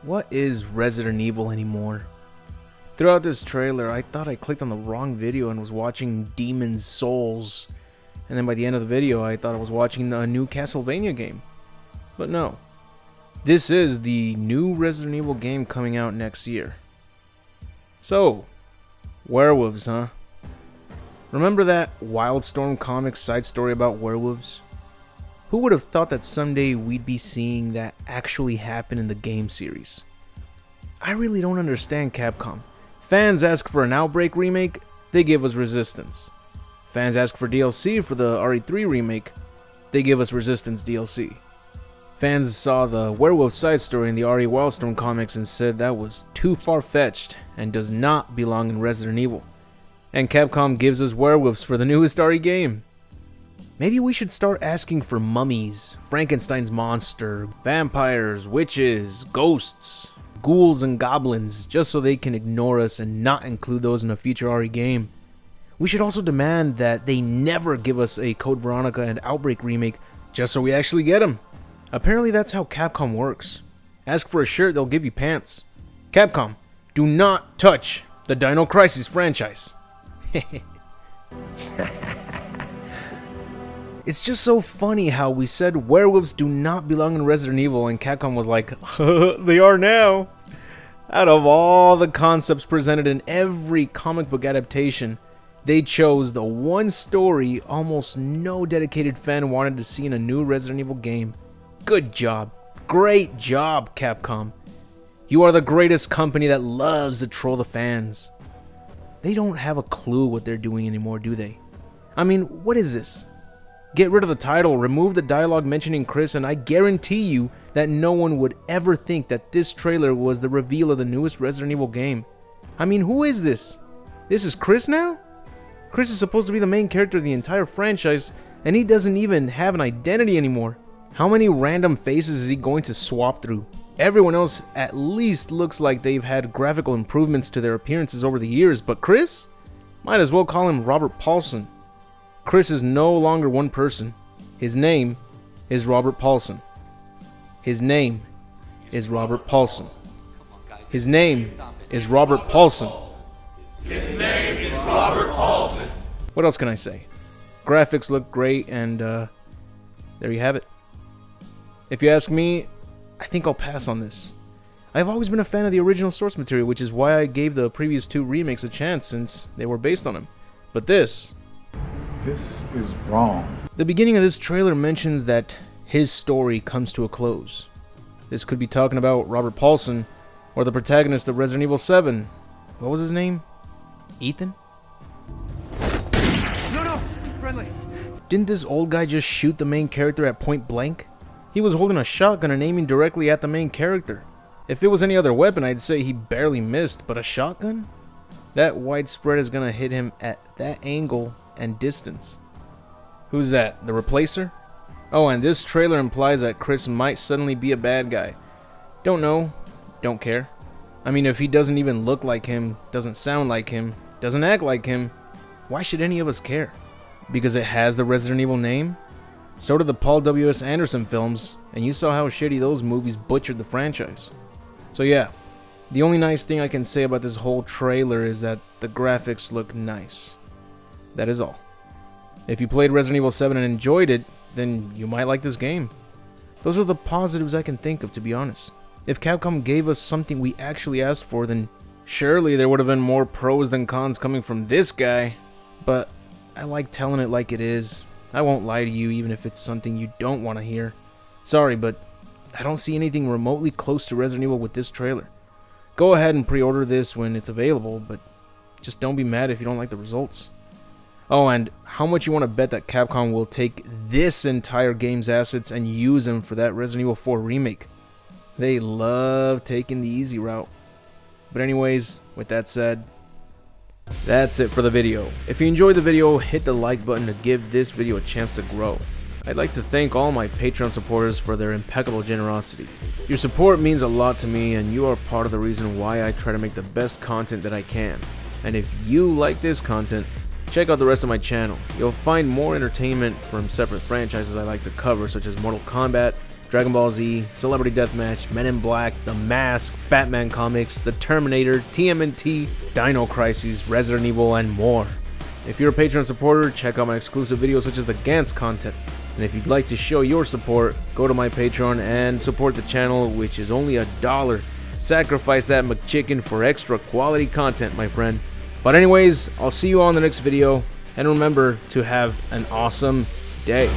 What is Resident Evil anymore? Throughout this trailer, I thought I clicked on the wrong video and was watching Demon's Souls. And then by the end of the video, I thought I was watching a new Castlevania game. But no. This is the new Resident Evil game coming out next year. So, werewolves, huh? Remember that Wildstorm Comics side story about werewolves? Who would have thought that someday we'd be seeing that actually happen in the game series? I really don't understand Capcom. Fans ask for an Outbreak remake, they give us Resistance. Fans ask for DLC for the RE3 remake, they give us Resistance DLC. Fans saw the werewolf side story in the RE Wildstorm comics and said that was too far-fetched and does not belong in Resident Evil. And Capcom gives us werewolves for the newest RE game. Maybe we should start asking for mummies, Frankenstein's monster, vampires, witches, ghosts, ghouls and goblins, just so they can ignore us and not include those in a future RE game. We should also demand that they never give us a Code Veronica and Outbreak remake just so we actually get them. Apparently that's how Capcom works. Ask for a shirt, they'll give you pants. Capcom, do not touch the Dino Crisis franchise. It's just so funny how we said werewolves do not belong in Resident Evil and Capcom was like, they are now. Out of all the concepts presented in every comic book adaptation, they chose the one story almost no dedicated fan wanted to see in a new Resident Evil game. Good job. Great job, Capcom. You are the greatest company that loves to troll the fans. They don't have a clue what they're doing anymore, do they? I mean, what is this? Get rid of the title, remove the dialogue mentioning Chris, and I guarantee you that no one would ever think that this trailer was the reveal of the newest Resident Evil game. I mean, who is this? This is Chris now? Chris is supposed to be the main character of the entire franchise, and he doesn't even have an identity anymore. How many random faces is he going to swap through? Everyone else at least looks like they've had graphical improvements to their appearances over the years, but Chris? Might as well call him Robert Paulson. Chris is no longer one person. His name is Robert Paulson. His name is Robert Paulson. His name is Robert Paulson. His name is Robert Paulson. What else can I say? Graphics look great, and there you have it. If you ask me, I think I'll pass on this. I've always been a fan of the original source material, which is why I gave the previous two remakes a chance since they were based on him. But this is wrong. The beginning of this trailer mentions that his story comes to a close. This could be talking about Robert Paulson or the protagonist of Resident Evil 7. What was his name? Ethan? No, friendly. Didn't this old guy just shoot the main character at point blank? He was holding a shotgun and aiming directly at the main character. If it was any other weapon, I'd say he barely missed, but a shotgun? That widespread is gonna hit him at that angle and distance. Who's that? The Replacer? Oh, and this trailer implies that Chris might suddenly be a bad guy. Don't know. Don't care. I mean, if he doesn't even look like him, doesn't sound like him, doesn't act like him, why should any of us care? Because it has the Resident Evil name? So did the Paul W.S. Anderson films, and you saw how shitty those movies butchered the franchise. So yeah, the only nice thing I can say about this whole trailer is that the graphics look nice. That is all. If you played Resident Evil 7 and enjoyed it, then you might like this game. Those are the positives I can think of, to be honest. If Capcom gave us something we actually asked for, then surely there would have been more pros than cons coming from this guy. But I like telling it like it is. I won't lie to you even if it's something you don't want to hear. Sorry, but I don't see anything remotely close to Resident Evil with this trailer. Go ahead and pre-order this when it's available, but just don't be mad if you don't like the results. Oh, and how much you want to bet that Capcom will take this entire game's assets and use them for that Resident Evil 4 remake? They love taking the easy route. But anyways, with that said, that's it for the video. If you enjoyed the video, hit the like button to give this video a chance to grow. I'd like to thank all my Patreon supporters for their impeccable generosity. Your support means a lot to me, and you are part of the reason why I try to make the best content that I can. And if you like this content, check out the rest of my channel. You'll find more entertainment from separate franchises I like to cover, such as Mortal Kombat, Dragon Ball Z, Celebrity Deathmatch, Men in Black, The Mask, Batman comics, The Terminator, TMNT, Dino Crisis, Resident Evil, and more. If you're a Patreon supporter, check out my exclusive videos such as the Gantz content. And if you'd like to show your support, go to my Patreon and support the channel, which is only $1. Sacrifice that McChicken for extra quality content, my friend. But anyways, I'll see you on the next video, and remember to have an awesome day.